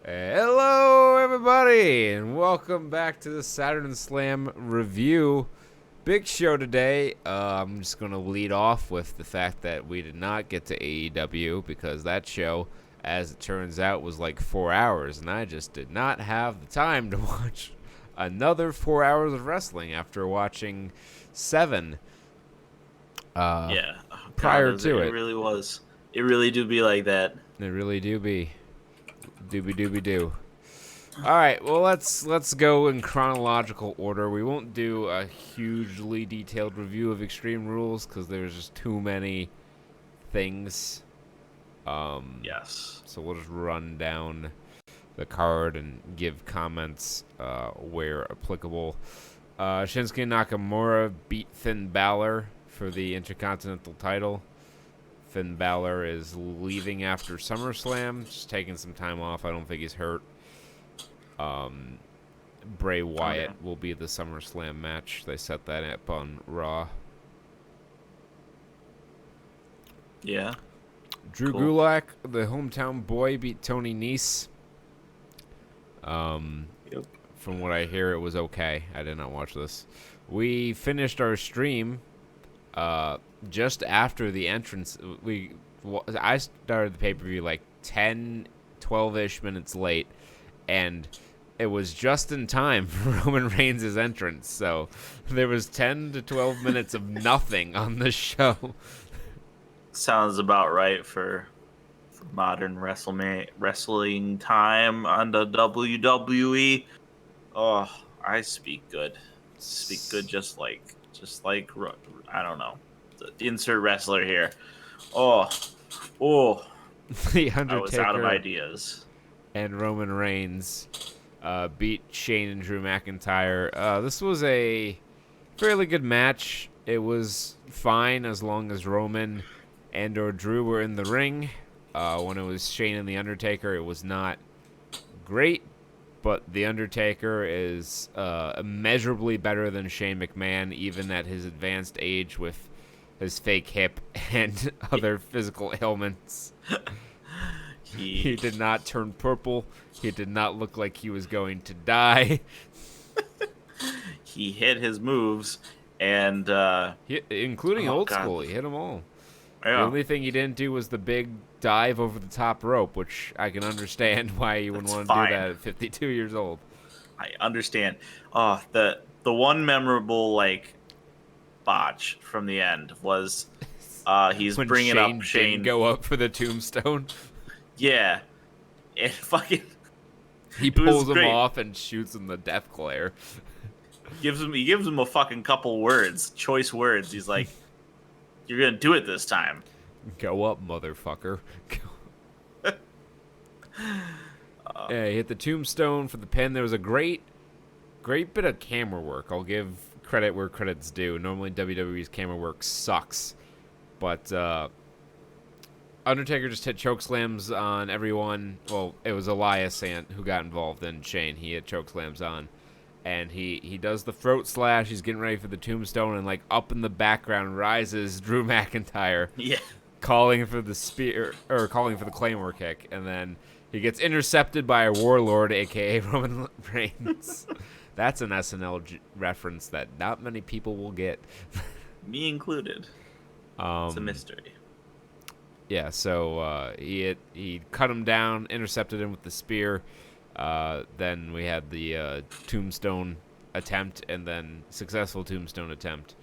Hello, everybody, and welcome back to the Saturn Slam review. Big show today. I'm just going to lead off with the fact that we did not get to AEW because that show, as it turns out, was like 4 hours, and I just did not have the time to watch another 4 hours of wrestling after watching 7 Yeah. Oh, God, prior to it it. really was. It really do be like that. They really do be. Dooby dooby doo. All right, well let's go in chronological order. We won't do a hugely detailed review of Extreme Rules because there's just too many things. Yes. So we'll just run down the card and give comments where applicable. Shinsuke Nakamura beat Finn Balor for the Intercontinental title. Finn Balor is leaving after SummerSlam, just taking some time off. I don't think he's hurt. Bray Wyatt will be the SummerSlam match. They set that up on Raw. Yeah. Drew Cool. Gulak, the hometown boy, beat Tony Nese. Yep. From what I hear, it was okay. I did not watch this. We finished our stream just after the entrance. I started the pay-per-view like 10, 12-ish minutes late, and it was just in time for Roman Reigns' entrance. So there was 10 to 12 minutes of nothing on the show. Sounds about right for modern wrestling time on the WWE. Oh, I speak good. Speak good, just like I don't know, the insert wrestler here. Oh, The I was out of Undertaker ideas. and Roman Reigns beat Shane and Drew McIntyre. This was a fairly good match. It was fine as long as Roman and or Drew were in the ring. When it was Shane and The Undertaker, it was not great, but The Undertaker is immeasurably better than Shane McMahon, even at his advanced age with his fake hip and other physical ailments. He did not turn purple. He did not look like he was going to die. He hit his moves, and Including oh old God, school. He hit them all. The yeah, only thing he didn't do was the big dive over the top rope, which I can understand why you wouldn't that's want to fine. do that at 52 years old. I understand. Oh, the one memorable botch from the end was he's When bringing Shane up Shane. didn't go up for the tombstone, Yeah, and fucking he it was pulls him great. off and shoots him the death glare. He gives him a fucking couple words, choice words. He's like, "You're gonna do it this time." Go up, motherfucker. Yeah, he hit the tombstone for the pin. There was a great bit of camera work. I'll give credit where credit's due. Normally WWE's camera work sucks, but Undertaker just hit choke slams on everyone. Well, it was Elias who got involved in Shane. He hit choke slams on, and he does the throat slash. He's getting ready for the tombstone, and like up in the background rises Drew McIntyre, Yeah, calling for the spear or calling for the Claymore kick, and then he gets intercepted by a warlord, aka Roman Reigns. That's an SNL reference that not many people will get. me included. It's a mystery. Yeah, so he cut him down, intercepted him with the spear. Then we had the tombstone attempt, and then successful tombstone attempt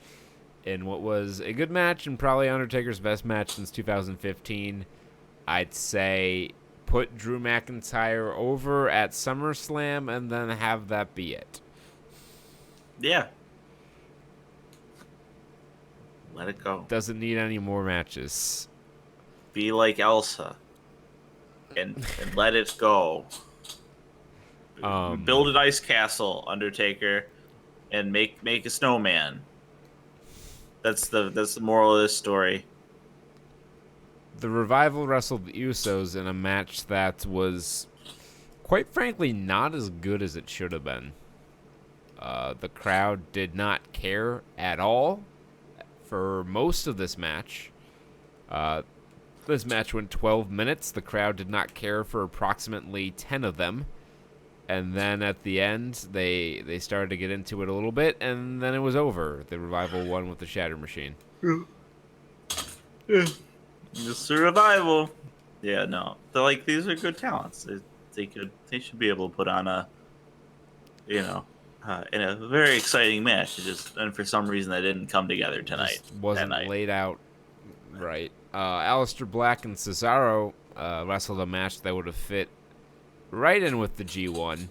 in what was a good match and probably Undertaker's best match since 2015. I'd say put Drew McIntyre over at SummerSlam and then have that be it. Yeah, let it go. Doesn't need any more matches. Be like Elsa, and let it go. Build an ice castle, Undertaker, and make a snowman. That's the moral of this story. The Revival wrestled the Usos in a match that was, quite frankly, not as good as it should have been. The crowd did not care at all for most of this match. This match went 12 minutes. The crowd did not care for approximately 10 of them. And then at the end, they started to get into it a little bit, and then it was over. The Revival won with the Shatter Machine. Yeah. Just survival. Yeah, no. They're like, these are good talents. They should be able to put on in a very exciting match. And for some reason, they didn't come together tonight. Just wasn't laid out right. Aleister Black and Cesaro wrestled a match that would have fit right in with the G1.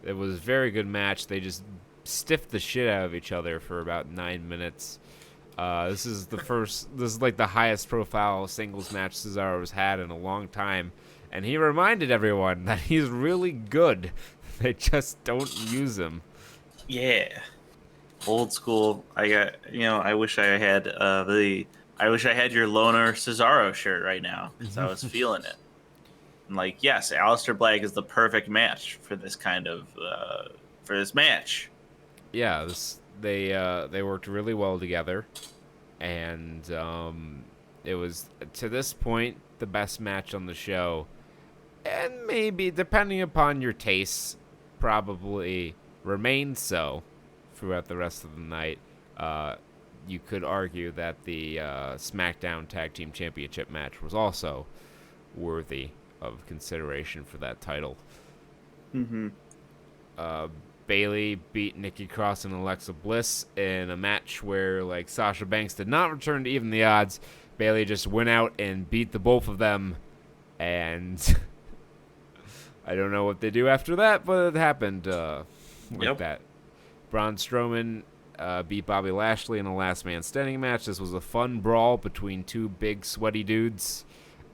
It was a very good match. They just stiffed the shit out of each other for about 9 minutes. This is like the highest profile singles match Cesaro's had in a long time. And he reminded everyone that he's really good. They just don't use him. Yeah. Old school. I wish I had your loner Cesaro shirt right now, because I was feeling it. And like, yes, Aleister Black is the perfect match for this kind of for this match. Yeah, they worked really well together, and it was, to this point, the best match on the show, and maybe, depending upon your tastes, probably remains so throughout the rest of the night. You could argue that the SmackDown Tag Team Championship match was also worthy of consideration for that title. Mm-hmm. Bayley beat Nikki Cross and Alexa Bliss in a match where, like, Sasha Banks did not return to even the odds. Bayley just went out and beat the both of them, and I don't know what they do after that, but it happened like that. Braun Strowman beat Bobby Lashley in a last man standing match. This was a fun brawl between two big sweaty dudes,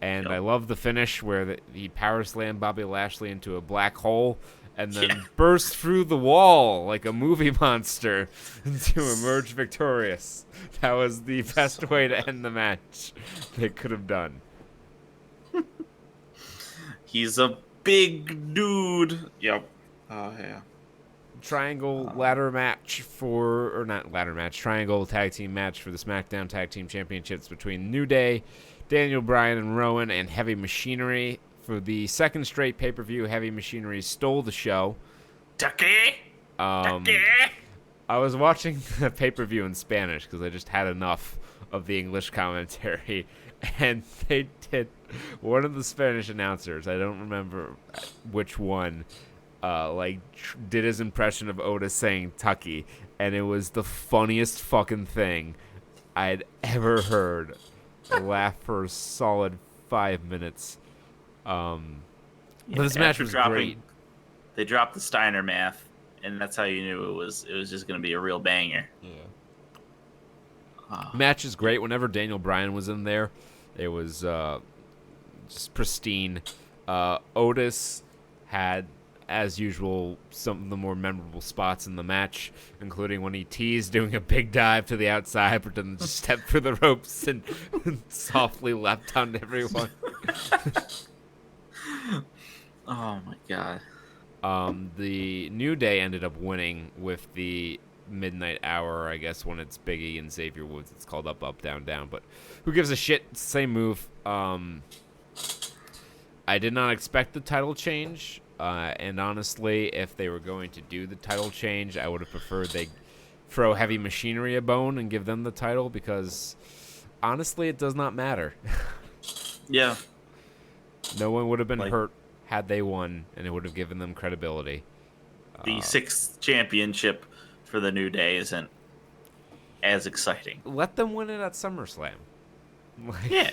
and I love the finish where he power slammed Bobby Lashley into a black hole and then burst through the wall like a movie monster to emerge victorious. That was the best way to end the match they could have done. He's a big dude. Yep. Oh, yeah. Triangle triangle tag team match for the SmackDown Tag Team Championships between New Day, Daniel Bryan and Rowan, and Heavy Machinery. For the second straight pay-per-view, Heavy Machinery stole the show. Ducky! I was watching the pay-per-view in Spanish because I just had enough of the English commentary, and they did, one of the Spanish announcers, I don't remember which one, did his impression of Otis saying Tucky, and it was the funniest fucking thing I'd ever heard. I laughed for a solid 5 minutes. But this match was great. They dropped the Steiner math, and that's how you knew it was just going to be a real banger. Yeah. Match is great. Whenever Daniel Bryan was in there, it was just pristine. Otis had, as usual, some of the more memorable spots in the match, including when he teased doing a big dive to the outside, but then just stepped through the ropes and softly leapt on everyone. Oh my god. The New Day ended up winning with the midnight hour, I guess, when it's Big E and Xavier Woods. It's called up, up, down, down, but who gives a shit? Same move. I did not expect the title change, and honestly, if they were going to do the title change, I would have preferred they throw Heavy Machinery a bone and give them the title, because honestly, it does not matter. Yeah. No one would have been hurt had they won, and it would have given them credibility. The sixth championship for the New Day isn't as exciting. Let them win it at SummerSlam. Yeah.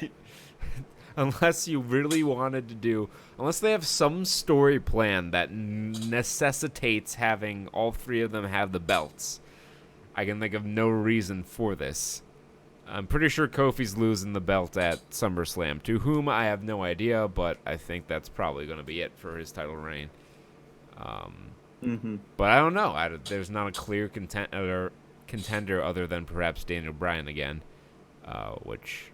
Unless you really wanted to do... Unless they have some story plan that necessitates having all three of them have the belts, I can think of no reason for this. I'm pretty sure Kofi's losing the belt at SummerSlam, to whom I have no idea, but I think that's probably going to be it for his title reign. But I don't know. There's not a clear contender other than perhaps Daniel Bryan again, which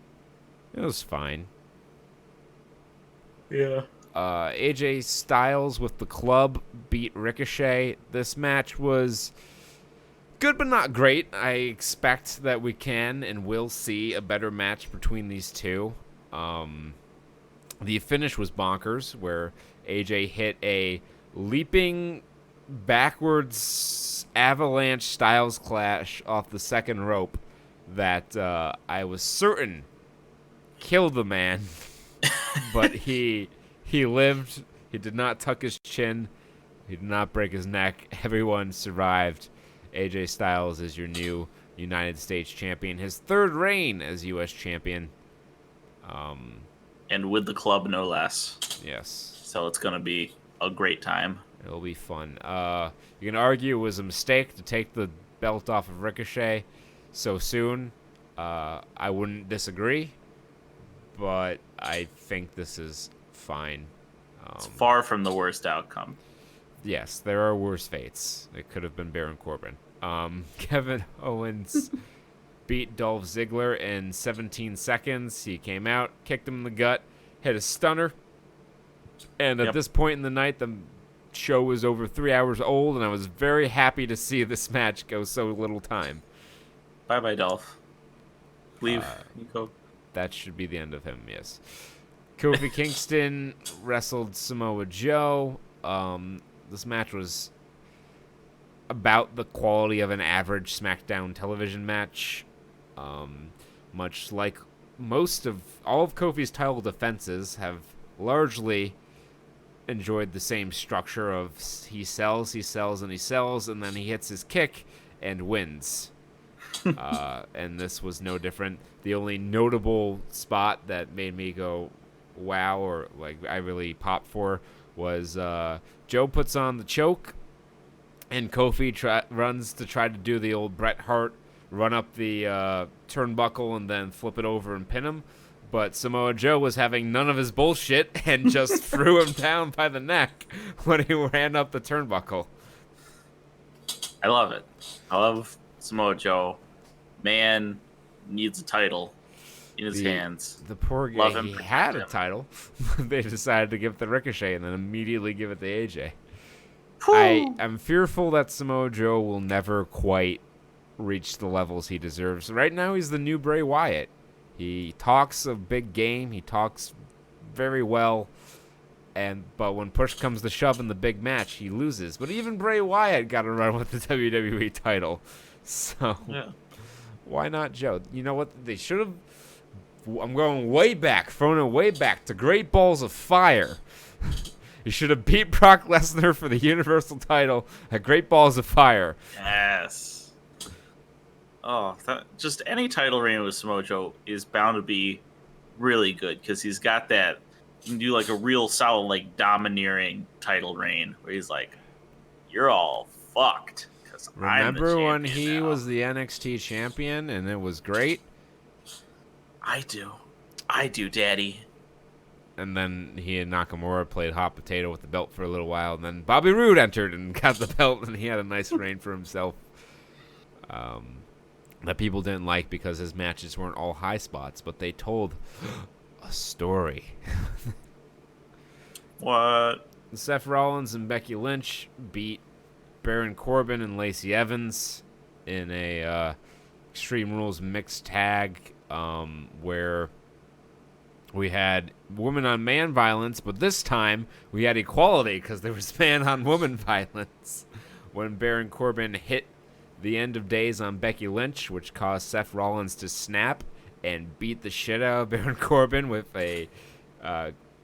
it was fine. Yeah. AJ Styles with the club beat Ricochet. This match was good but not great. I expect that we can and will see a better match between these two. The finish was bonkers, where AJ hit a leaping backwards avalanche Styles Clash off the second rope that I was certain killed the man, but he lived. He did not tuck his chin. He did not break his neck. Everyone survived. AJ Styles is your new United States champion. His third reign as U.S. champion. And with the club, no less. Yes. So it's going to be a great time. It'll be fun. You can argue it was a mistake to take the belt off of Ricochet so soon. I wouldn't disagree, but I think this is fine. It's far from the worst outcome. Yes, there are worse fates. It could have been Baron Corbin. Kevin Owens beat Dolph Ziggler in 17 seconds. He came out, kicked him in the gut, hit a stunner. And at this point in the night, the show was over 3 hours old, and I was very happy to see this match go so little time. Bye-bye, Dolph. Leave. You go. That should be the end of him, yes. Kofi Kingston wrestled Samoa Joe. This match was about the quality of an average SmackDown television match. Much like all of Kofi's title defenses have largely enjoyed the same structure of he sells, and then he hits his kick and wins. And this was no different. The only notable spot that made me go, wow, or like I really popped for was Joe puts on the choke, and Kofi runs to try to do the old Bret Hart run up the turnbuckle and then flip it over and pin him. But Samoa Joe was having none of his bullshit and just threw him down by the neck when he ran up the turnbuckle. I love it. I love Samoa Joe. Man needs a title in his hands. The poor guy, he had a title. They decided to give it to Ricochet and then immediately give it to AJ. I'm fearful that Samoa Joe will never quite reach the levels he deserves. Right now, he's the new Bray Wyatt. He talks a big game. He talks very well. But when push comes to shove in the big match, he loses. But even Bray Wyatt got a run with the WWE title. So, why not Joe? You know what? They should have... I'm going way back, throwing it way back to Great Balls of Fire. You should have beat Brock Lesnar for the Universal title at Great Balls of Fire. Yes. Oh, just any title reign with Samoa Joe is bound to be really good because he's got that. You can do like a real solid, like domineering title reign where he's like, "You're all fucked." Remember when he was the NXT champion and it was great? I do, Daddy. And then he and Nakamura played hot potato with the belt for a little while, and then Bobby Roode entered and got the belt, and he had a nice reign for himself. That people didn't like because his matches weren't all high spots, but they told a story. What? Seth Rollins and Becky Lynch beat Baron Corbin and Lacey Evans in a Extreme Rules mixed tag where we had woman-on-man violence, but this time we had equality because there was man-on-woman violence when Baron Corbin hit the end of days on Becky Lynch, which caused Seth Rollins to snap and beat the shit out of Baron Corbin with a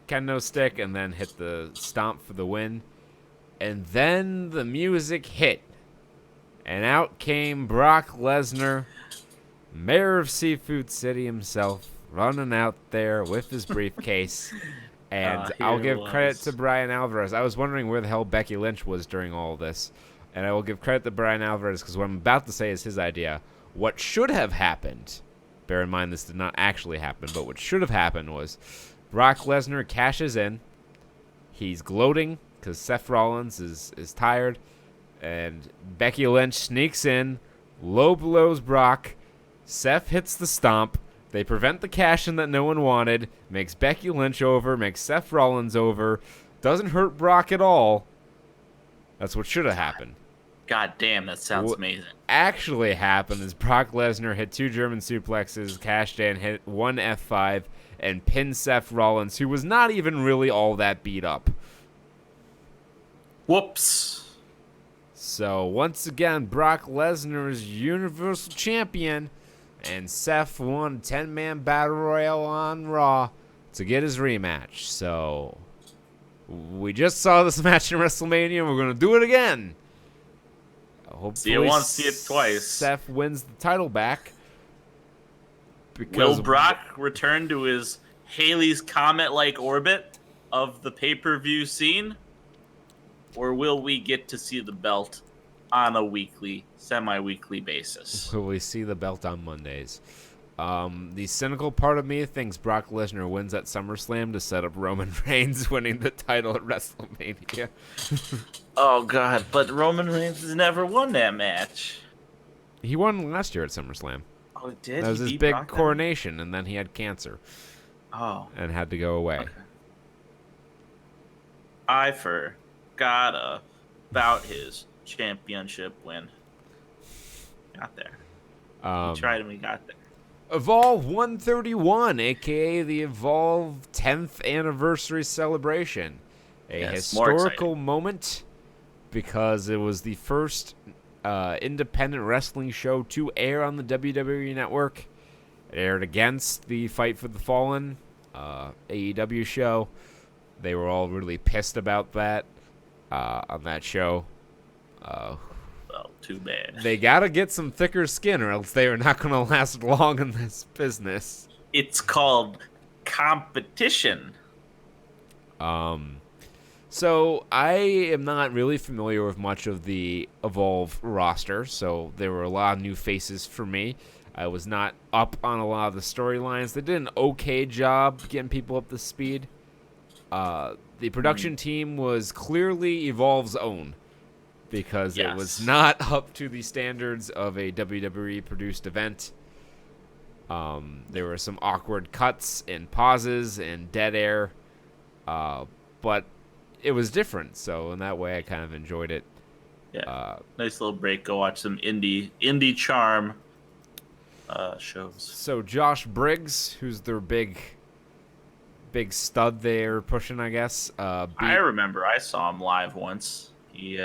kendo stick and then hit the stomp for the win. And then the music hit, and out came Brock Lesnar, mayor of Seafood City himself, running out there with his briefcase. And I'll give credit to Bryan Alvarez. I was wondering where the hell Becky Lynch was during all of this. And I will give credit to Bryan Alvarez because what I'm about to say is his idea. What should have happened, bear in mind this did not actually happen, but what should have happened was Brock Lesnar cashes in. He's gloating because Seth Rollins is tired. And Becky Lynch sneaks in, low blows Brock. Seth hits the stomp. They prevent the cash-in that no one wanted. Makes Becky Lynch over. Makes Seth Rollins over. Doesn't hurt Brock at all. That's what should have happened. God damn, that sounds What amazing. actually happened is Brock Lesnar hit 2 German suplexes, cashed in, hit 1 F5, and pinned Seth Rollins, who was not even really all that beat up. Whoops. So once again, Brock Lesnar is Universal Champion, and Seth won a 10-man Battle Royal on Raw to get his rematch. So we just saw this match in WrestleMania, and we're going to do it again. Hopefully, See it once, see it twice. Seth wins the title back. Will Brock return to his Halley's Comet-like orbit of the pay-per-view scene? Or will we get to see the belt on a weekly, semi-weekly basis? Will we see the belt on Mondays? The cynical part of me thinks Brock Lesnar wins at SummerSlam to set up Roman Reigns winning the title at WrestleMania. Oh, God, but Roman Reigns has never won that match. He won last year at SummerSlam. Oh, he did? That was He his beat big Brock then? coronation, and then he had cancer Oh, and had to go away. okay. I forgot about his championship win. Got there. We tried and we got there. Evolve 131, aka the Evolve 10th anniversary celebration. A Yes, more historical exciting. moment because it was the first independent wrestling show to air on the WWE Network. It aired against the Fight for the Fallen AEW show. They were all really pissed about that on that show. Well, too bad. They gotta get some thicker skin, or else they are not gonna last long in this business. It's called competition. So I am not really familiar with much of the Evolve roster, so there were a lot of new faces for me. I was not up on a lot of the storylines. They did an okay job getting people up to speed. The production team was clearly Evolve's own, because it was Yes. not up to the standards of a WWE produced event. There were some awkward cuts and pauses and dead air, but it was different. So in that way, I kind of enjoyed it. Yeah. Nice little break. Go watch some indie charm shows. So Josh Briggs, who's their big stud they're pushing, I guess. I remember I saw him live once. He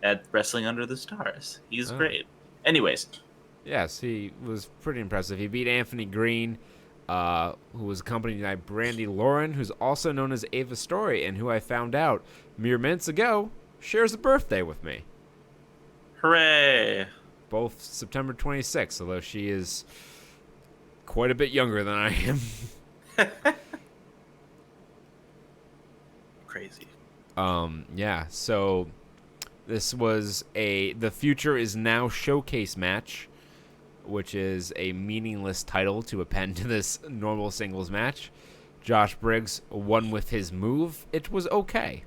at Wrestling Under the Stars. He's great. Anyways, Yes, he was pretty impressive. He beat Anthony Green, who was accompanied by Brandy Lauren, who's also known as Ava Story, and who I found out mere minutes ago shares a birthday with me. hooray! Both September 26th, although she is quite a bit younger than I am. Crazy. Yeah, so this was the Future Is Now showcase match, which is a meaningless title to append to this normal singles match. Josh Briggs won with his move. It was okay.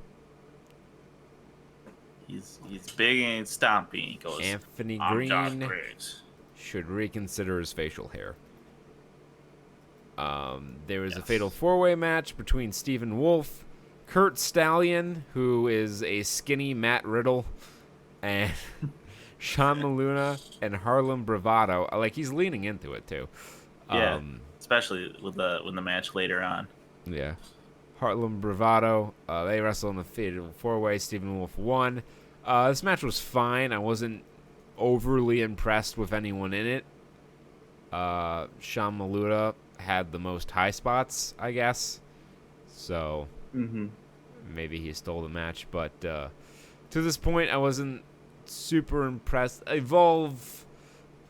He's big and stompy. He goes, Anthony I'm Josh Green Briggs. should reconsider his facial hair. There was a Yes. fatal four-way match between Stephen Wolf, Kurt Stallion, who is a skinny Matt Riddle, and Sean Maluna and Harlem Bravado. Like, he's leaning into it too. Yeah, especially with the match later on. Yeah. Harlem Bravado. They wrestled in the fatal four-way. Stephen Wolf won. This match was fine. I wasn't overly impressed with anyone in it. Sean Maluda had the most high spots, I guess. So maybe he stole the match. But to this point, I wasn't super impressed. Evolve,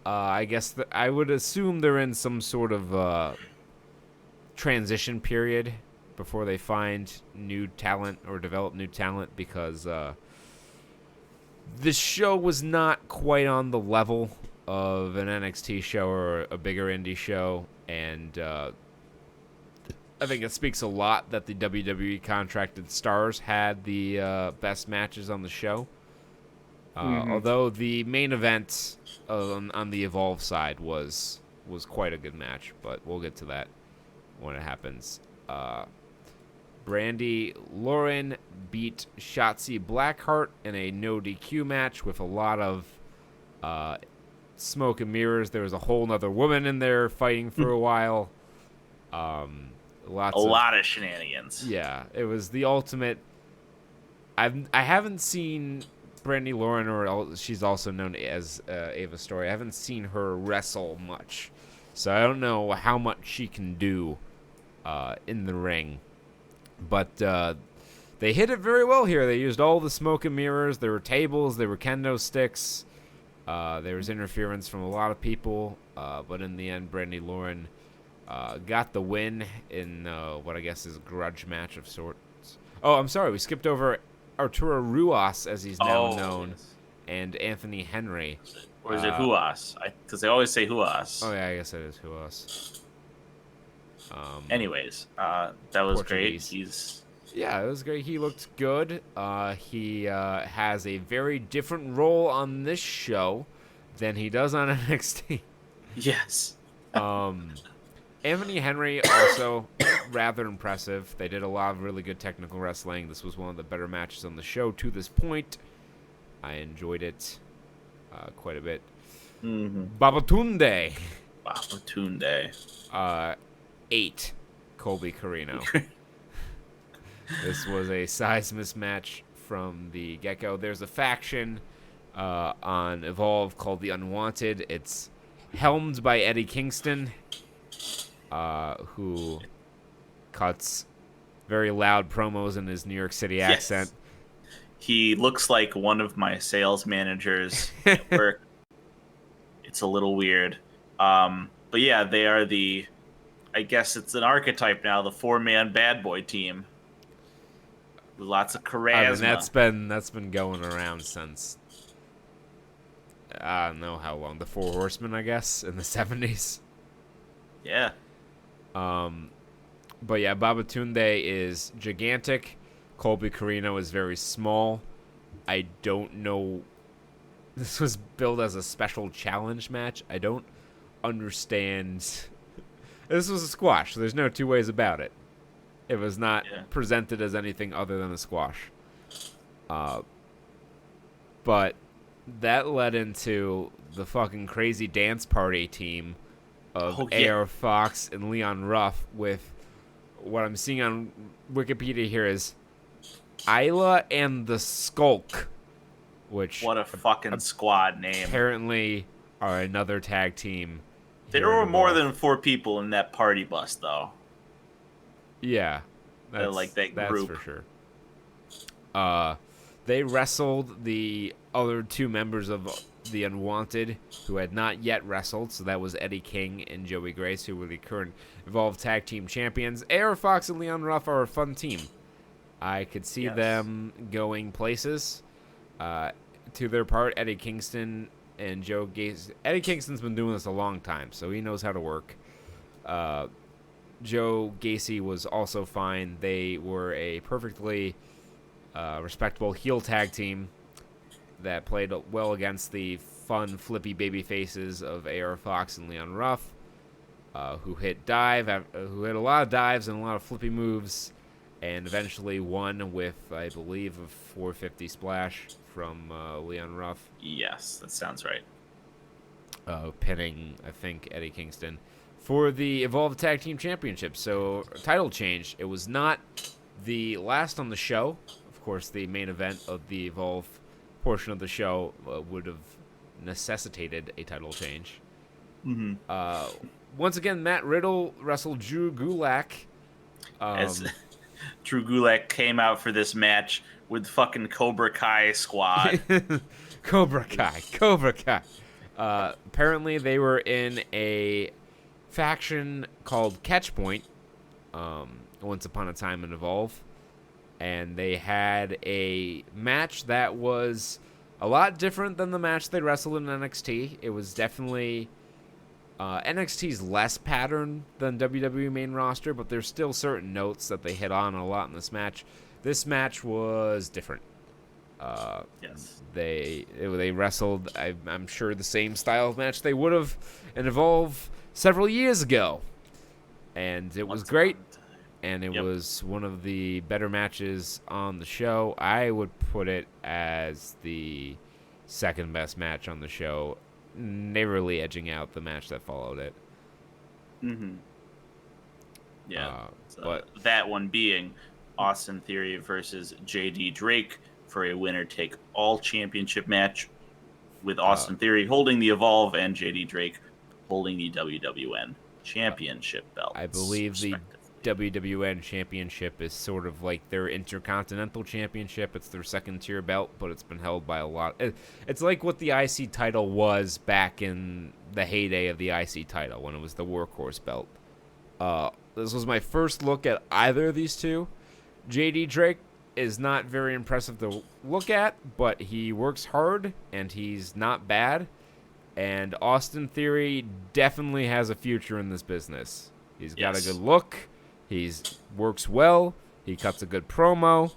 I guess I would assume they're in some sort of transition period before they find new talent or develop new talent, because this show was not quite on the level of an NXT show or a bigger indie show, and I think it speaks a lot that the WWE contracted stars had the best matches on the show. Although the main event on the Evolve side was quite a good match, but we'll get to that when it happens. Brandy Lauren beat Shotzi Blackheart in a no DQ match with a lot of smoke and mirrors. There was a whole nother woman in there fighting for a while. A lot of shenanigans. Yeah, it was the ultimate. I haven't seen Brandy Lauren, or she's also known as Ava Story. I haven't seen her wrestle much, so I don't know how much she can do in the ring. But they hit it very well here. They used all the smoke and mirrors. There were tables. There were kendo sticks. There was interference from a lot of people. But in the end, Brandy Lauren got the win in what I guess is a grudge match of sorts. Oh, I'm sorry. We skipped over Arturo Ruas, as he's now known, yes. and Anthony Henry. Or is it Huas? Because they always say Huas. Oh, yeah, I guess it is Ruas. Anyways, that was Portuguese. great. Yeah, it was great. He looked good. He has a very different role on this show than he does on NXT. Yes. Anthony Henry also rather impressive. They did a lot of really good technical wrestling. This was one of the better matches on the show to this point. I enjoyed it quite a bit. Mm-hmm. Babatunde. 8. Colby Carino. This was a size mismatch from the get-go. There's a faction on Evolve called the Unwanted. It's helmed by Eddie Kingston, who cuts very loud promos in his New York City accent. He looks like one of my sales managers at work. It's a little weird. But yeah, they are I guess it's an archetype now, the 4-man bad boy team. With lots of charisma. I mean, that's been going around since, I don't know how long, the Four Horsemen, I guess, in the 70s. Yeah. But yeah, Babatunde is gigantic. Colby Carino is very small. I don't know. This was billed as a special challenge match. I don't understand. This was a squash, so there's no two ways about it. It was not presented as anything other than a squash. But that led into the fucking crazy dance party team of AR Fox and Leon Ruff, with what I'm seeing on Wikipedia here is Isla and the Skulk, which what a fucking squad name. Apparently are another tag team. There were more than 4 people in that party bus, though. Yeah. That's, like that group. That's for sure. They wrestled the other 2 members of the Unwanted who had not yet wrestled, so that was Eddie King and Joey Grace, who were the current Evolve Tag Team Champions. AR Fox and Leon Ruff are a fun team. I could see them going places. To their part, Eddie Kingston and Joe Gacy. Eddie Kingston's been doing this a long time, so he knows how to work. Joe Gacy was also fine. They were a perfectly respectable heel tag team that played well against the fun, flippy baby faces of AR Fox and Leon Ruff, who hit a lot of dives and a lot of flippy moves, and eventually won with, I believe, a 450 splash from Leon Ruff. Yes, that sounds right. Pinning, I think, Eddie Kingston for the Evolve Tag Team Championship. So, title change. It was not the last on the show. Of course, the main event of the Evolve portion of the show would have necessitated a title change. Mm-hmm. Once again, Matt Riddle wrestled Drew Gulak. As Drew Gulak came out for this match with fucking Cobra Kai squad. Cobra Kai. Apparently, they were in a faction called Catchpoint, once upon a time in Evolve, and they had a match that was a lot different than the match they wrestled in NXT. It was definitely NXT's less pattern than WWE main roster, but there's still certain notes that they hit on a lot in this match. This match was different. Yes. They wrestled, I'm sure, the same style of match they would have in Evolve several years ago. And it was great. and it Yep. was one of the better matches on the show. I would put it as the second best match on the show, narrowly edging out the match that followed it. Mm-hmm. Yeah. Uh, So but that one being Austin Theory versus JD Drake for a winner take all championship match, with uh, Austin Theory holding the Evolve and JD Drake holding the WWN championship I belts, believe the respectively. WWN Championship is sort of like their Intercontinental Championship. It's their second tier belt, but it's been held by a lot. It's like what the IC title was back in the heyday of the IC title when it was the Workhorse belt. This was my first look at either of these two. JD Drake is not very impressive to look at, but he works hard and he's not bad. And Austin Theory definitely has a future in this business. He's got a good look. He's works well. He cuts a good promo.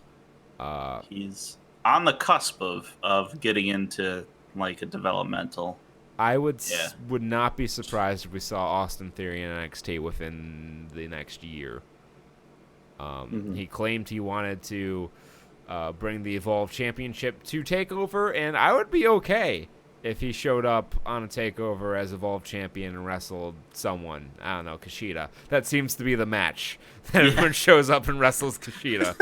He's on the cusp of getting into like a developmental. I would Yeah. would not be surprised if we saw Austin Theory in NXT within the next year. He claimed he wanted to bring the Evolve Championship to TakeOver, and I would be okay if he showed up on a TakeOver as Evolve Champion and wrestled someone. I don't know, Kushida. That seems to be the match. That everyone shows up and wrestles Kushida.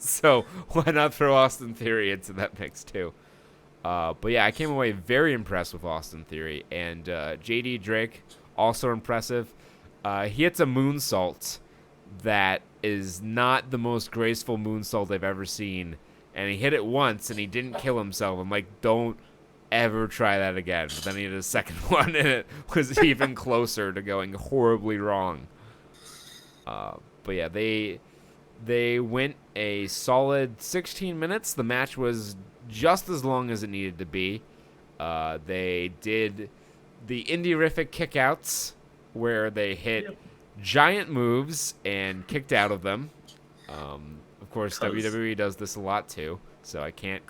So why not throw Austin Theory into that mix too? But yeah, I came away very impressed with Austin Theory. And JD Drake, also impressive. He hits a moonsault that is not the most graceful moonsault I've ever seen. And he hit it once and he didn't kill himself. I'm like, don't ever try that again. But then he did a second one and it was even closer to going horribly wrong. But yeah, they went a solid 16 minutes. The match was just as long as it needed to be. They did the indie-rific kickouts where they hit giant moves and kicked out of them. Of course, WWE does this a lot too, so I can't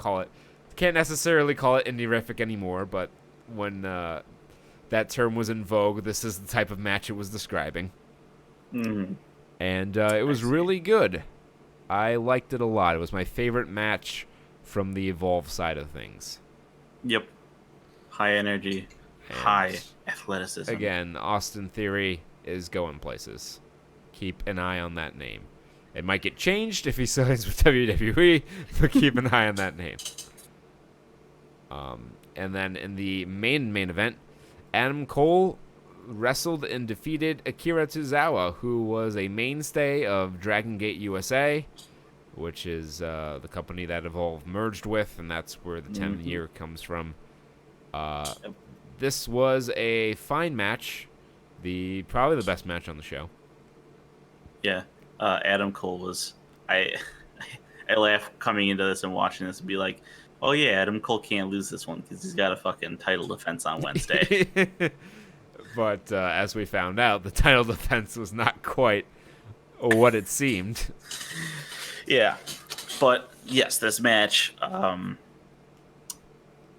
necessarily call it indie-rific anymore, but when that term was in vogue, this is the type of match it was describing. Mm-hmm. And it was really good. I liked it a lot. It was my favorite match from the Evolve side of things. Yep. High energy, And high athleticism. again, Austin Theory is going places. Keep an eye on that name. It might get changed if he signs with WWE, but keep an eye on that name. And then in the main event, Adam Cole wrestled and defeated Akira Tozawa, who was a mainstay of Dragon Gate USA, which is the company that Evolve merged with, and that's where the 10 year comes from. This was a fine match, probably the best match on the show. Yeah, Adam Cole was. I laugh coming into this and watching this and be like, oh yeah, Adam Cole can't lose this one because he's got a fucking title defense on Wednesday. But as we found out, the title defense was not quite what it seemed. Yeah, but yes, this match.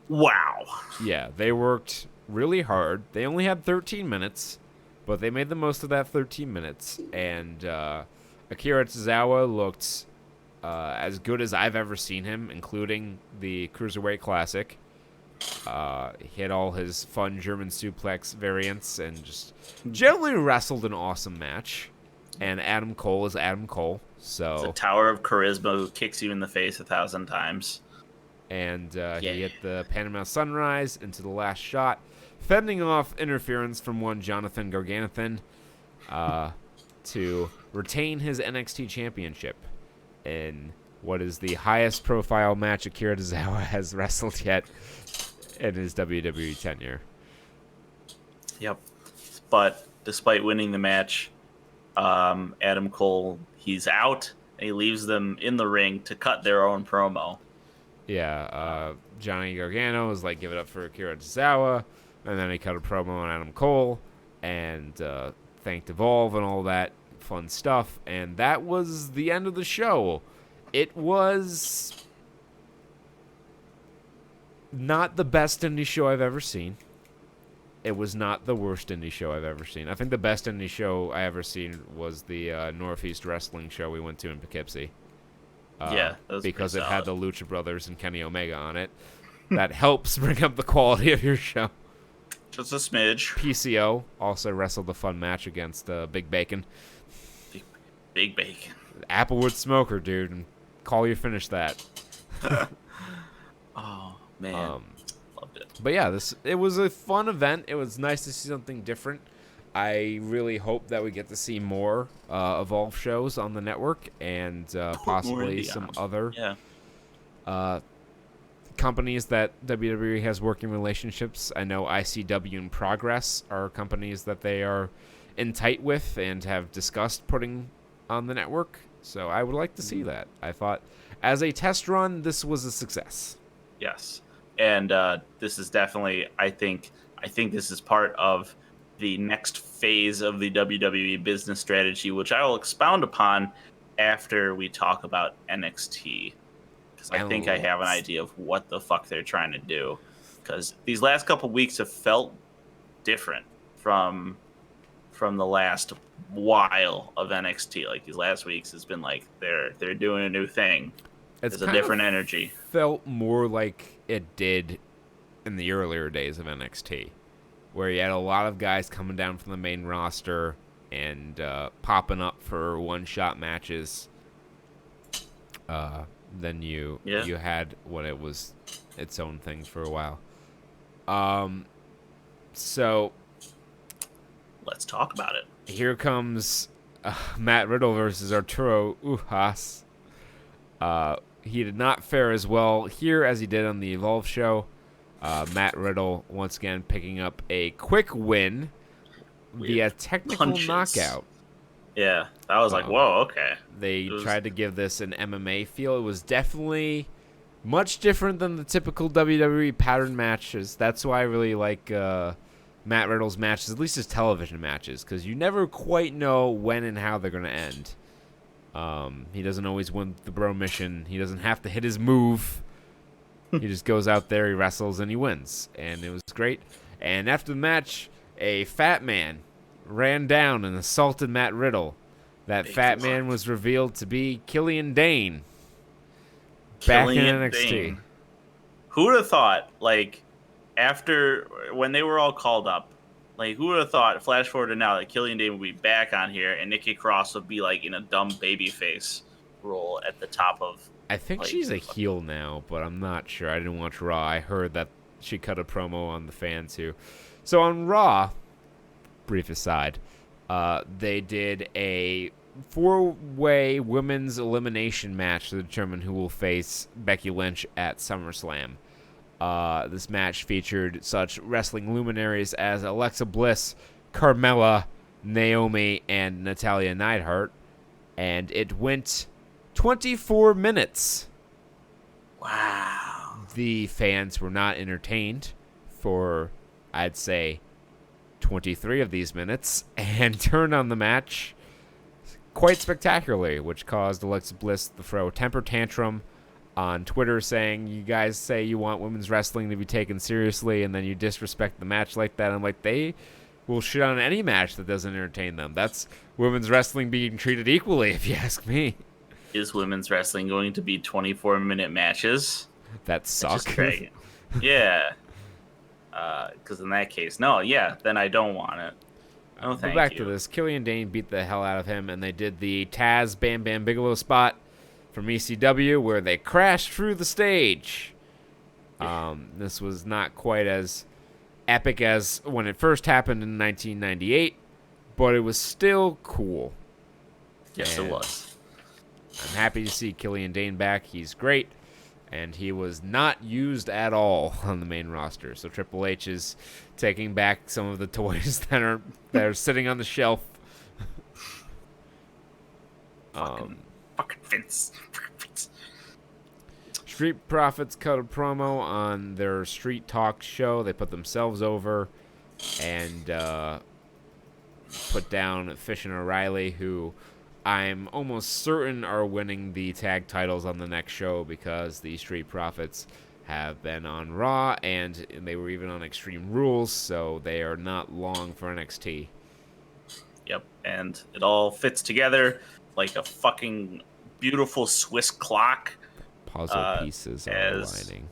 Wow. Yeah, they worked really hard. They only had 13 minutes, but they made the most of that 13 minutes. And Akira Tozawa looked as good as I've ever seen him, including the Cruiserweight Classic. He had all his fun German suplex variants and just generally wrestled an awesome match. And Adam Cole is Adam Cole. So It's a tower of charisma who kicks you in the face 1,000 times. And he hit the Panama Sunrise into the last shot, fending off interference from one Jonathan Garganathan to retain his NXT championship in what is the highest profile match Akira Tozawa has wrestled yet in his WWE tenure. Yep. But despite winning the match, Adam Cole, he's out, and he leaves them in the ring to cut their own promo. Yeah, Johnny Gargano was like, give it up for Akira Tozawa, and then he cut a promo on Adam Cole, and thanked Evolve and all that fun stuff, and that was the end of the show. It was not the best indie show I've ever seen. it was not the worst indie show I've ever seen. I think the best indie show I ever seen was the Northeast Wrestling show we went to in Poughkeepsie. Yeah, that was Because it pretty had solid. the Lucha Brothers and Kenny Omega on it. That helps bring up the quality of your show. Just a smidge. PCO also wrestled a fun match against Big Bacon. Big bacon. Applewood Smoker, dude. And call you finish that. Oh man, loved it. But yeah, it was a fun event. It was nice to see something different. I really hope that we get to see more Evolve shows on the network and possibly some other companies that WWE has working relationships. I know ICW and Progress are companies that they are in tight with and have discussed putting on the network. So I would like to see that. I thought, as a test run, this was a success. Yes, and this is definitely. I think this is part of the next phase of the WWE business strategy, which I will expound upon after we talk about NXT. Because I think I have an idea of what the fuck they're trying to do. Because these last couple weeks have felt different from the last while of NXT. Like these last weeks has been like they're doing a new thing. It's a different energy. Felt more like it did in the earlier days of NXT, where you had a lot of guys coming down from the main roster and popping up for one-shot matches. Then you had when it was its own thing for a while. So let's talk about it. Here comes Matt Riddle versus Arturo Ujas. He did not fare as well here as he did on the Evolve show. Matt Riddle once again picking up a quick win via technical knockout. Yeah, I was like, whoa, okay. They tried to give this an MMA feel. It was definitely much different than the typical WWE pattern matches. That's why I really like Matt Riddle's matches, at least his television matches, because you never quite know when and how they're going to end. He doesn't always win the bro mission. He doesn't have to hit his move. He just goes out there, he wrestles, and he wins. And it was great. And after the match, a fat man ran down and assaulted Matt Riddle. That fat man was revealed to be Killian Dane. Back in NXT. Who would have thought, like, after, when they were all called up, like, who would have thought, flash forward to now, that Killian Dane would be back on here and Nikki Cross would be, like, in a dumb babyface role at the top of... I think she's a heel now, but I'm not sure. I didn't watch Raw. I heard that she cut a promo on the fan, too. So on Raw, brief aside, they did a 4-way women's elimination match to determine who will face Becky Lynch at SummerSlam. This match featured such wrestling luminaries as Alexa Bliss, Carmella, Naomi, and Natalya Neidhart, and it went 24 minutes. Wow. The fans were not entertained for, I'd say, 23 of these minutes, and turned on the match quite spectacularly, which caused Alexa Bliss to throw a temper tantrum on Twitter saying, you guys say you want women's wrestling to be taken seriously, and then you disrespect the match like that. I'm like, they will shit on any match that doesn't entertain them. That's women's wrestling being treated equally, if you ask me. Is women's wrestling going to be 24-minute matches? That sucks. Yeah. Because in that case, then I don't want it. No, thank you. Back to this. Killian Dane beat the hell out of him, and they did the Taz Bam Bam Bigelow spot from ECW where they crashed through the stage. This was not quite as epic as when it first happened in 1998, but it was still cool. Yes, it was. I'm happy to see Killian Dane back. He's great, and he was not used at all on the main roster. So Triple H is taking back some of the toys that are sitting on the shelf. Fucking Vince. Street Profits cut a promo on their Street Talk show. They put themselves over and put down Fish and O'Reilly, who I'm almost certain are winning the tag titles on the next show because the Street Profits have been on Raw, and they were even on Extreme Rules, so they are not long for NXT. Yep, and it all fits together like a fucking beautiful Swiss clock. Puzzle Uh, pieces are as aligning.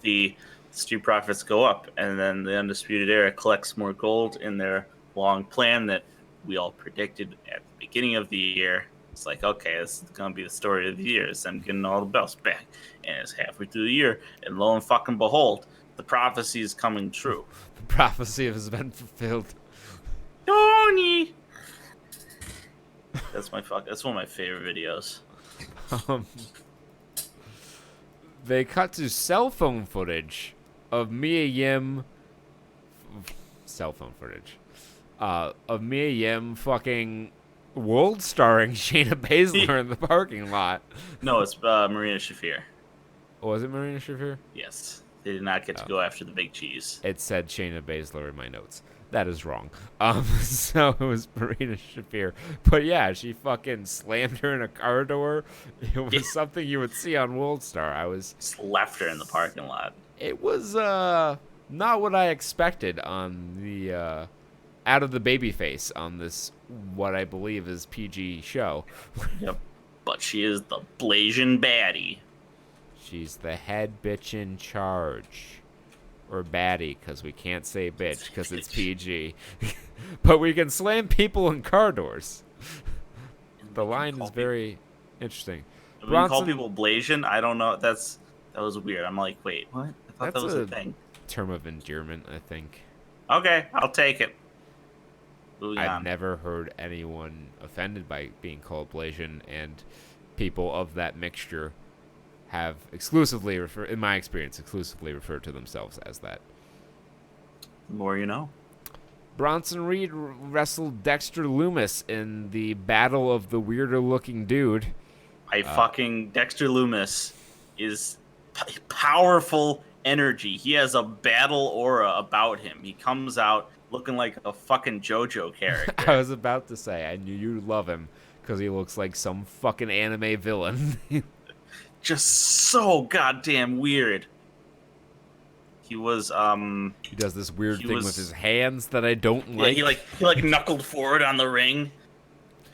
the Street Profits go up, and then the Undisputed Era collects more gold in their long plan that we all predicted at the beginning of the year. It's like, okay, this is gonna be the story of the year. It's them getting all the belts back, and it's halfway through the year, and lo and fucking behold, the prophecy is coming true. The prophecy has been fulfilled. Tony, That's one of my favorite videos. Um, they cut to cell phone footage of Mia Yim. Cell phone footage. Of Mia Yim fucking world starring Shayna Baszler in the parking lot. No, it's Marina Shafir. Was it Marina Shafir? Yes, they did not get to go after the big cheese. It said Shayna Baszler in my notes. That is wrong. So it was Marina Shafir. But yeah, she fucking slammed her in a car door. It was something you would see on World Star. Just left her in the parking lot. It was not what I expected on the out of the babyface on this what I believe is PG show. Yep. But she is the blazing baddie. She's the head bitch in charge. Or baddie, because we can't say bitch because it's PG. But we can slam people in car doors. The line is very interesting. When you call people blazing, I don't know. That was weird. I'm like, wait, what? I thought that was a thing. Term of endearment, I think. Okay, I'll take it. I've never heard anyone offended by being called blazing, and people of that mixture have exclusively in my experience, exclusively referred to themselves as that. The more you know. Bronson Reed wrestled Dexter Lumis in the Battle of the Weirder Looking Dude. Dexter Lumis is powerful energy. He has a battle aura about him. He comes out looking like a fucking JoJo character. I was about to say, I knew you'd love him because he looks like some fucking anime villain. Just so goddamn weird. He was he does this weird thing with his hands that I don't like. He knuckled forward on the ring,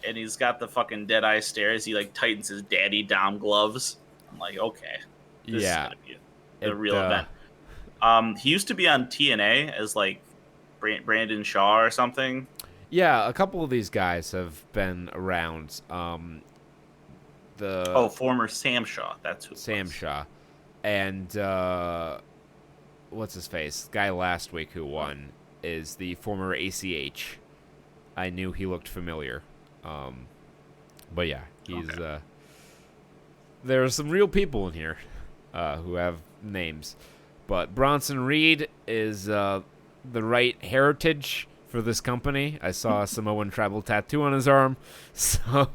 and he's got the fucking dead eye stares. He like tightens his daddy Dom gloves. I'm like, okay, this is gonna be a real event. He used to be on TNA as like Brandon Shaw or something. Yeah, a couple of these guys have been around. Former Sam Shaw. That's who. Sam Shaw, and what's his face? Guy last week who won is the former ACH. I knew he looked familiar, but yeah, he's. Okay. There are some real people in here who have names, but Bronson Reed is the right heritage for this company. I saw a Samoan tribal tattoo on his arm, so.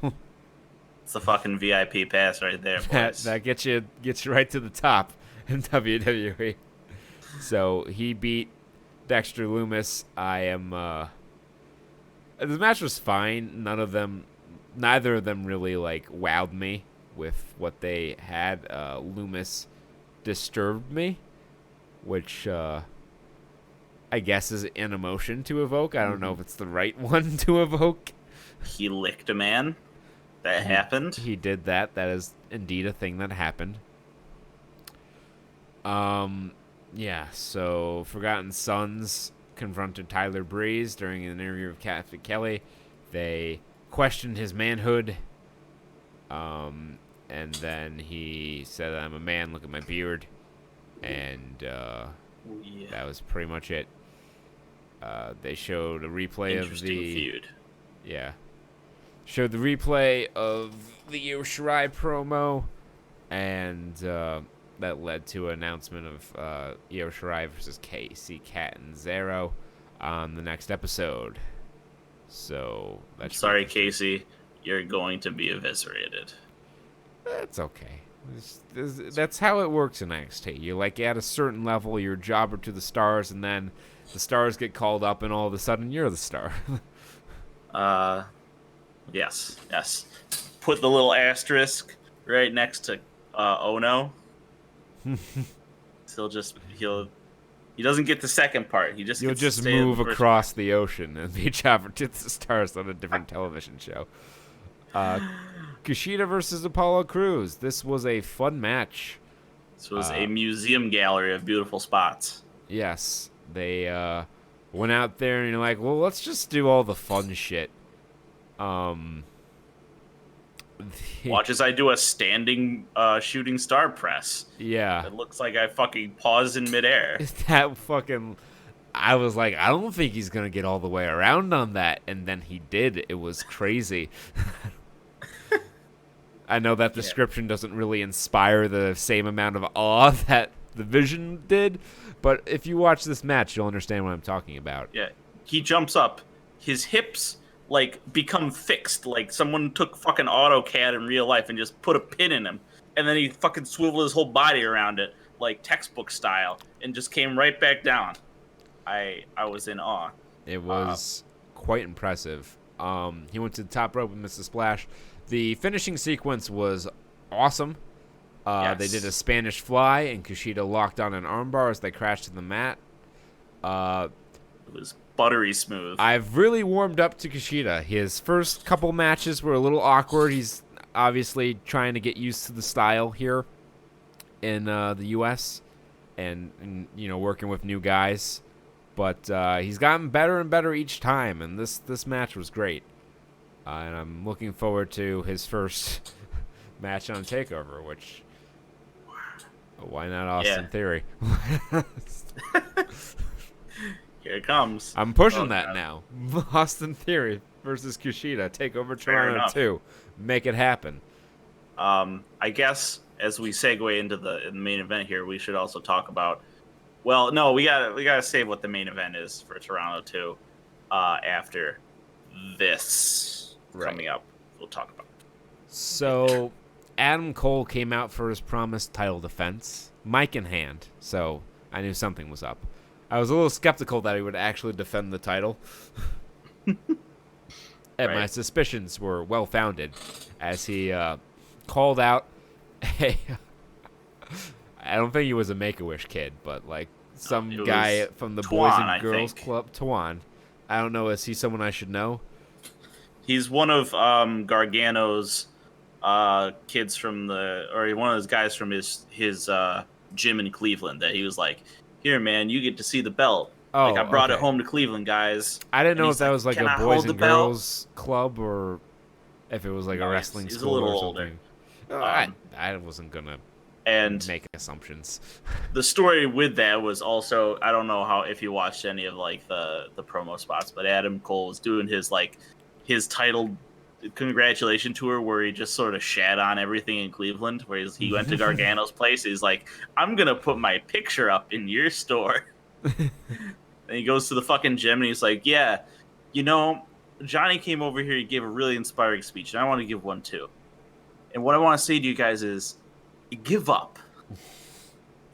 It's the fucking VIP pass right there, boys. That gets you right to the top in WWE. So he beat Dexter Lumis. The match was fine. Neither of them really like wowed me with what they had. Lumis disturbed me, which I guess is an emotion to evoke. I don't know if it's the right one to evoke. He licked a man. That happened. He did that. That is indeed a thing that happened. Yeah, so Forgotten Sons confronted Tyler Breeze during an interview with Kathy Kelly. They questioned his manhood. And then he said, I'm a man, look at my beard. And that was pretty much it. They showed a replay of the feud. Yeah. Showed the replay of the Io Shirai promo, and that led to an announcement of Io Shirai versus Casey Catanzaro on the next episode. So that's sorry, Casey, you're going to be eviscerated. That's okay. That's how it works in NXT. You're like at a certain level, you're a jobber to the stars, and then the stars get called up, and all of a sudden you're the star. Yes. Put the little asterisk right next to Ono. He doesn't get the second part. He just You'll gets to just stay in the move first across the ocean and be traveled to the stars on a different television show. part. Kushida versus Apollo Crews. This was a fun match. This was a museum gallery of beautiful spots. Yes, they went out there and you're like, well, let's just do all the fun shit. Watch as I do a standing shooting star press. Yeah, It looks like I fucking paused in midair. that fucking. I was like, I don't think he's gonna get all the way around on that, and then he did. It was crazy. I know that description doesn't really inspire the same amount of awe that the Vision did, but if you watch this match, you'll understand what I'm talking about. Yeah, he jumps up. His hips like become fixed, like someone took fucking AutoCAD in real life and just put a pin in him, and then he fucking swiveled his whole body around it, like textbook style, and just came right back down. I was in awe. It was quite impressive. He went to the top rope and missed a splash. The finishing sequence was awesome. Yes. They did a Spanish fly, and Kushida locked on an armbar as they crashed to the mat. It was buttery smooth. I've really warmed up to Kushida. His first couple matches were a little awkward. He's obviously trying to get used to the style here in the U.S. and working with new guys. But he's gotten better and better each time, and this match was great. And I'm looking forward to his first match on TakeOver, which... Why not Austin Theory? Here it comes. I'm pushing that now. Austin Theory versus Kushida. TakeOver Toronto 2. Make it happen. I guess as we segue into the main event here, we should also talk about... Well, no, we gotta save what the main event is for Toronto 2 after this coming up. We'll talk about it. So, Adam Cole came out for his promised title defense, mic in hand, so I knew something was up. I was a little skeptical that he would actually defend the title. And my suspicions were well-founded as he called out a... I don't think he was a Make-A-Wish kid, but like some guy from the Boys and Girls Club, Tawan. I don't know. Is he someone I should know? He's one of Gargano's kids from or one of those guys from his gym in Cleveland that he was like, "Here, man, you get to see the belt. Oh, like I brought it home to Cleveland, guys." I didn't know if that was like a Boys and Girls Club or if it was like a wrestling school. He's a little or something. older. I wasn't gonna make assumptions. The story with that was also, I don't know if you watched any of like the promo spots, but Adam Cole was doing his title congratulation tour where he just sort of shat on everything in Cleveland, where he went to Gargano's place. He's like, "I'm gonna put my picture up in your store." And he goes to the fucking gym and he's like, "Yeah, Johnny came over here, he gave a really inspiring speech, and I want to give one too. And what I want to say to you guys is, give up.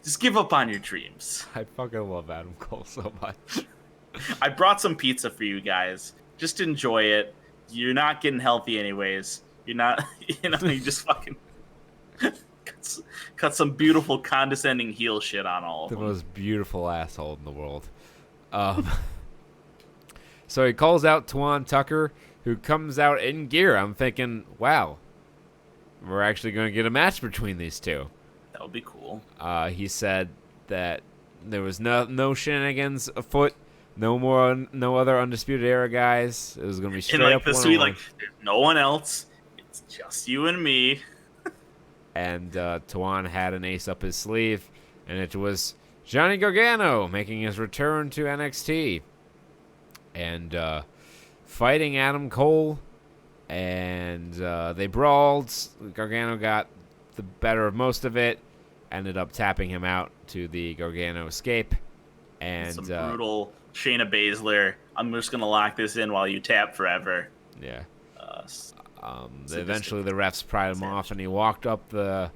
Just give up on your dreams." I fucking love Adam Cole so much. I brought some pizza for you guys. Just enjoy it. You're not getting healthy anyways. You're not, you just fucking cut some beautiful condescending heel shit on all of them. The most beautiful asshole in the world. So he calls out Tawan Tucker, who comes out in gear. I'm thinking, wow, we're actually going to get a match between these two. That would be cool. He said that there was no shenanigans afoot. No other Undisputed Era guys. It was going to be straight up this one-on-one. like, there's no one else. It's just you and me. And Tawan had an ace up his sleeve, and it was Johnny Gargano making his return to NXT. And fighting Adam Cole, and they brawled. Gargano got the better of most of it, ended up tapping him out to the Gargano escape. And some brutal Shayna Baszler, "I'm just going to lock this in while you tap forever." Yeah. Eventually the refs pried him off, and he walked up the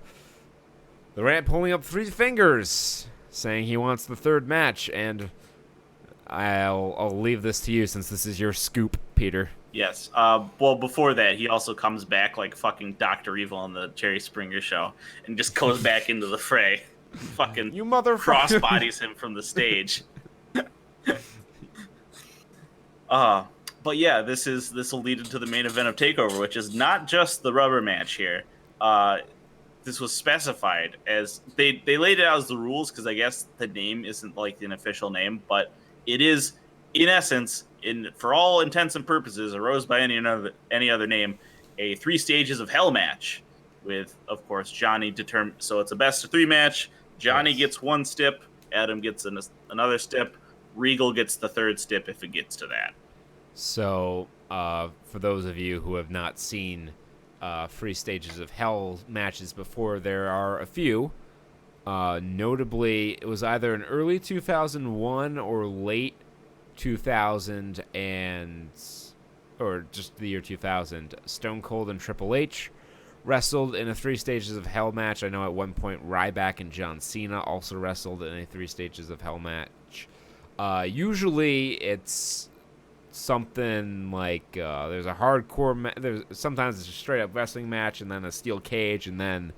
ramp holding up 3 fingers, saying he wants the third match. And I'll leave this to you since this is your scoop, Peter. Yes. Well, before that, he also comes back like fucking Dr. Evil on the Jerry Springer show and just goes back into the fray. fucking You motherfucker. crossbodies him from the stage. Uh, but yeah, this will lead into the main event of Takeover, which is not just the rubber match here. Uh, this was specified as they laid it out as the rules because I guess the name isn't like an official name, but it is in essence, in for all intents and purposes, arose by any other name, a 3 stages of hell match with, of course, Johnny determined. So it's a best of 3 match. Johnny Yes. gets 1 stip, Adam gets another stip, Regal gets the 3rd stip if it gets to that. So, for those of you who have not seen 3 Stages of Hell matches before, there are a few. Notably, it was either in early 2001 or late 2000 or just the year 2000. Stone Cold and Triple H wrestled in a 3 Stages of Hell match. I know at one point Ryback and John Cena also wrestled in a 3 Stages of Hell match. Usually, it's something like there's a hardcore there's sometimes it's a straight up wrestling match and then a steel cage and then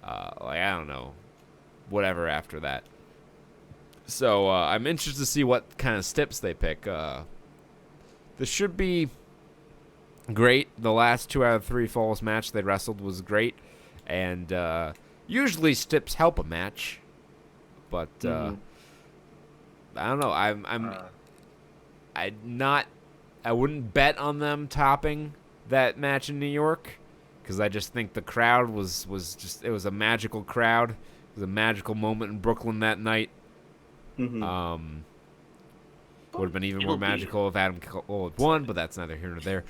like I don't know whatever after that. So I'm interested to see what kind of steps they pick. This should be great. The last 2 out of 3 falls match they wrestled was great, and usually steps help a match, but I don't know. I wouldn't bet on them topping that match in New York because I just think the crowd was just, it was a magical crowd. It was a magical moment in Brooklyn that night. Would have been even more magical if Adam Cole had won, but that's neither here nor there.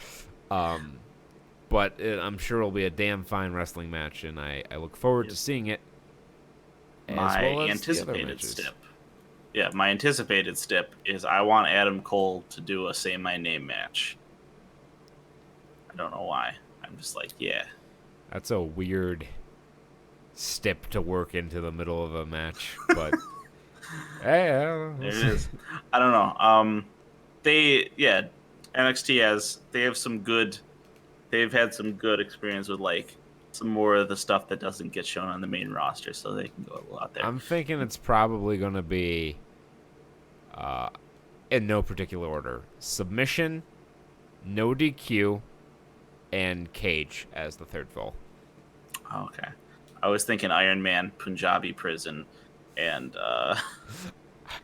But I'm sure it'll be a damn fine wrestling match, and I look forward to seeing it. My anticipated step. Yeah, my anticipated step is I want Adam Cole to do a Say My Name match. I don't know why. I'm just like, yeah. That's a weird step to work into the middle of a match, but hey, I don't know. There it is. I don't know. NXT they've had some good experience with like some more of the stuff that doesn't get shown on the main roster, so they can go out there. I'm thinking it's probably going to be, in no particular order, submission, no DQ, and cage as the 3rd fall. Okay. I was thinking Iron Man, Punjabi Prison, and how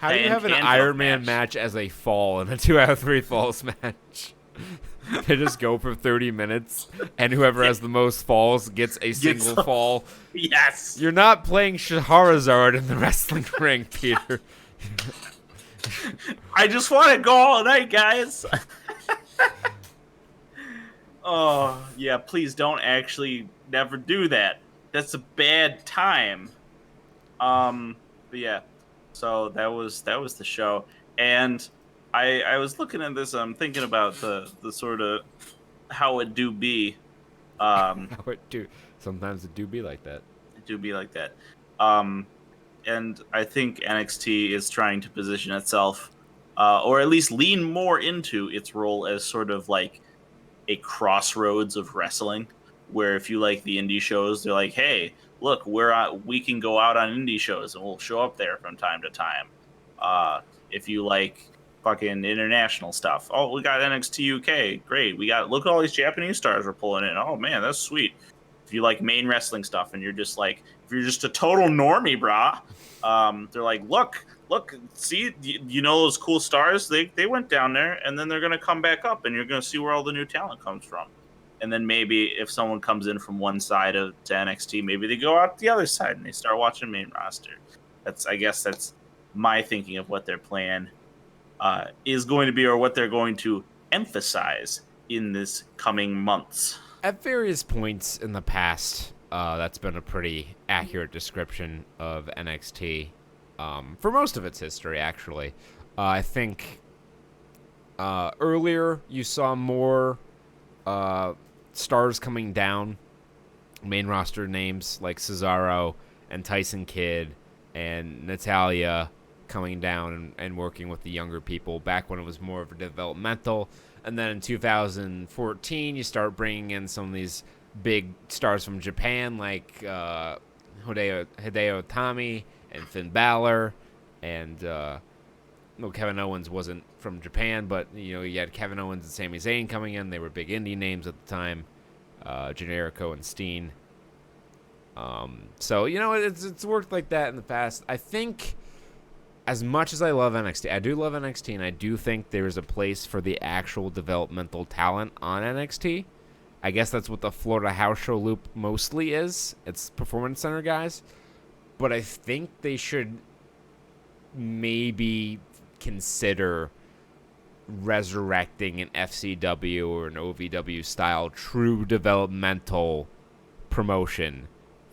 do you have an Iron Man match as a fall in a 2 out of 3 falls match? They just go for 30 minutes, and whoever has the most falls gets a single fall. Yes! You're not playing Shahrazad in the wrestling ring, Peter. I just want to go all night, guys. Oh, yeah, please don't actually never do that. That's a bad time. But yeah, so that was the show. And I was looking at this, I'm thinking about the sort of how it do be. Sometimes it do be like that. It do be like that. And I think NXT is trying to position itself, or at least lean more into its role as sort of like a crossroads of wrestling, where if you like the indie shows, they're like, hey, look, we can go out on indie shows and we'll show up there from time to time. If you like fucking international stuff, oh, we got NXT UK, great. Look at all these Japanese stars we're pulling in. Oh man, that's sweet. If you like main wrestling stuff and you're just like, if you're just a total normie, brah, they're like, look, see, you know those cool stars? They went down there, and then they're going to come back up, and you're going to see where all the new talent comes from. And then maybe if someone comes in from one side to NXT, maybe they go out the other side and they start watching main roster. I guess that's my thinking of what their plan is going to be, or what they're going to emphasize in this coming months. At various points in the past, that's been a pretty accurate description of NXT. For most of its history, actually. I think earlier you saw more stars coming down, main roster names like Cesaro and Tyson Kidd and Natalya coming down and working with the younger people back when it was more of a developmental. And then in 2014, you start bringing in some of these big stars from Japan, like Hideo Itami and Finn Balor, and Kevin Owens wasn't from Japan, but you had Kevin Owens and Sami Zayn coming in. They were big indie names at the time, Generico and Steen. So it's worked like that in the past. I think, as much as I love NXT, I do love NXT, and I do think there's a place for the actual developmental talent on NXT. I guess that's what the Florida House Show loop mostly is. It's Performance Center guys. But I think they should maybe consider resurrecting an FCW or an OVW style true developmental promotion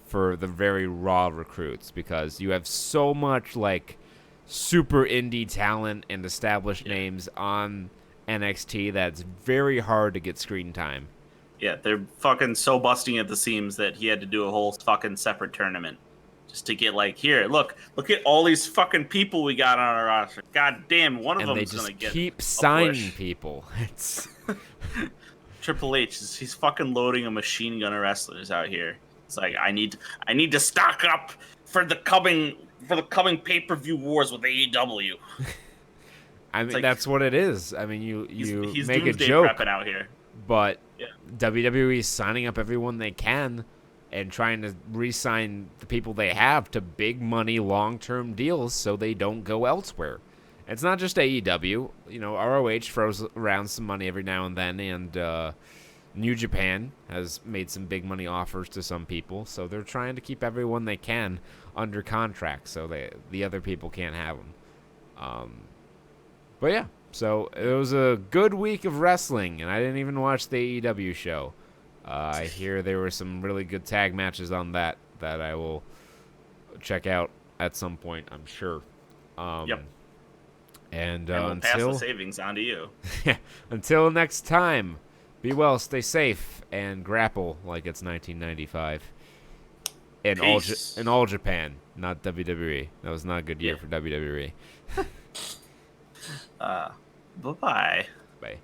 for the very raw recruits, because you have so much like super indie talent and established names on NXT that's very hard to get screen time. Yeah, they're fucking so busting at the seams that he had to do a whole fucking separate tournament just to get like, here, look at all these fucking people we got on our roster. God damn, one of them is gonna get. And they just keep signing people. It's Triple H, he's fucking loading a machine gun of wrestlers out here. It's like, I need to stock up for the coming pay-per-view wars with AEW. I mean, that's what it is. I mean, he's make a doomsday joke prepping out here. But WWE is signing up everyone they can and trying to re-sign the people they have to big money long-term deals so they don't go elsewhere. It's not just AEW. ROH throws around some money every now and then, and New Japan has made some big money offers to some people, so they're trying to keep everyone they can under contract so the other people can't have them. But yeah. So it was a good week of wrestling, and I didn't even watch the AEW show. I hear there were some really good tag matches on that I will check out at some point, I'm sure. Yep. And we'll pass the savings on to you. Until next time, be well, stay safe, and grapple like it's 1995. In all Japan, not WWE. That was not a good year for WWE. Bye-bye. Bye.